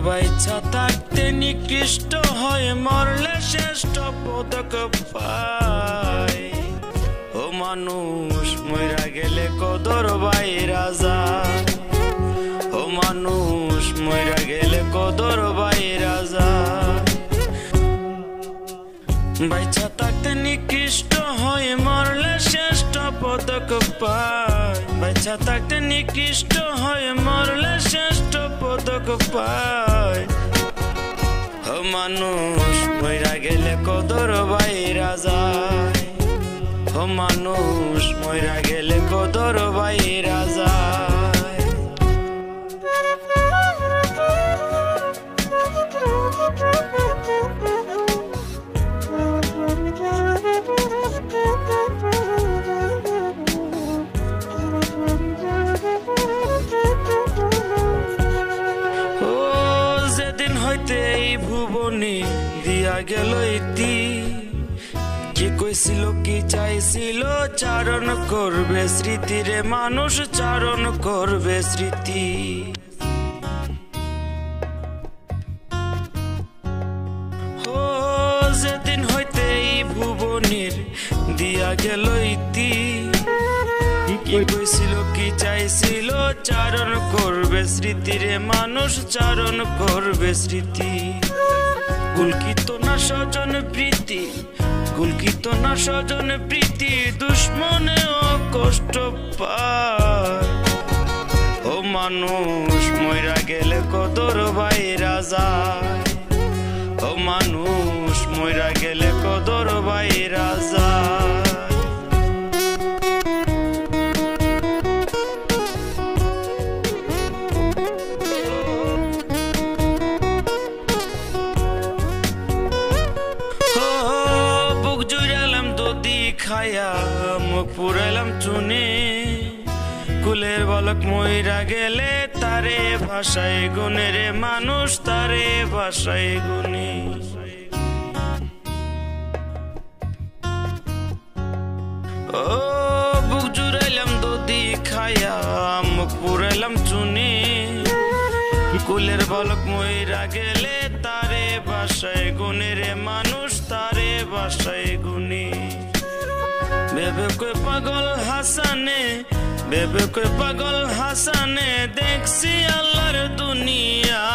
বাইচ্ছা থাকতে নিকৃষ্ট হয় মরলে শ্রেষ্ঠ পদক পায় ও মানুষ মইরা গেলে কদর বাইরা যায় ও মানুষ মইরা গেলে কদর বাইরা যায় বাইচ্ছা থাকতে নিকৃষ্ট হয় মরলে শ্রেষ্ঠ পদক পায় বাইচ্ছা থাকতে নিকৃষ্ট হয় মরলে শ্রেষ্ঠ পদক পায় ও মানুষ মইরা গেলে কদর বাইরা যায় ও মানুষ মইরা গেলে কদর বাইরা যায় এই ভুবনে দিয়া গেল ইতি কি কইছিল কি চাইছিল চারণ করবে স্মৃতি রে মানুষ চারণ করবে স্মৃতি ও যেদিন হইতে এই ভুবনের দিয়া গেল ইতি কি কইছিল কি চাইছিল চারণ করবে স্মৃতি রে মানুষ চারণ করবে স্মৃতি গুলকিত না স্বজন প্রীতি গুলকিত না স্বজন প্রীতি দুশ্মনেও কষ্ট পায় ও মানুষ মইরা গেলে কদর বাইরা যায় ও মানুষ মইরা গেলে কদর বাইরা যায় খায়া মুখ পুরাইলাম চুনে কুলের বালক মইরা গেলে তারে ভাষায় গুনে রে মানুষ তারে ভাষায় গুনে ও বুক জুড়াইলাম দদি খায়া মুখ পুরাইলাম চুনে কুলের বালক মইরা গেলে তারে ভাষায় গুনে রে মানুষ তারে ভাষায় গুনে বেবে কই পাগল হাসানে বেবে কই পাগল হাসানে দেখছি আল্লাহর দুনিয়া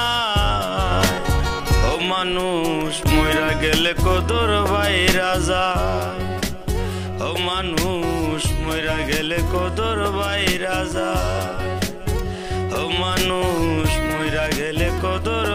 ও মানুষ মইরা গেলে কদর বাইরা যায় ও মানুষ মইরা গেলে কদর বাইরা যায় ও মানুষ মইরা গেলে কদর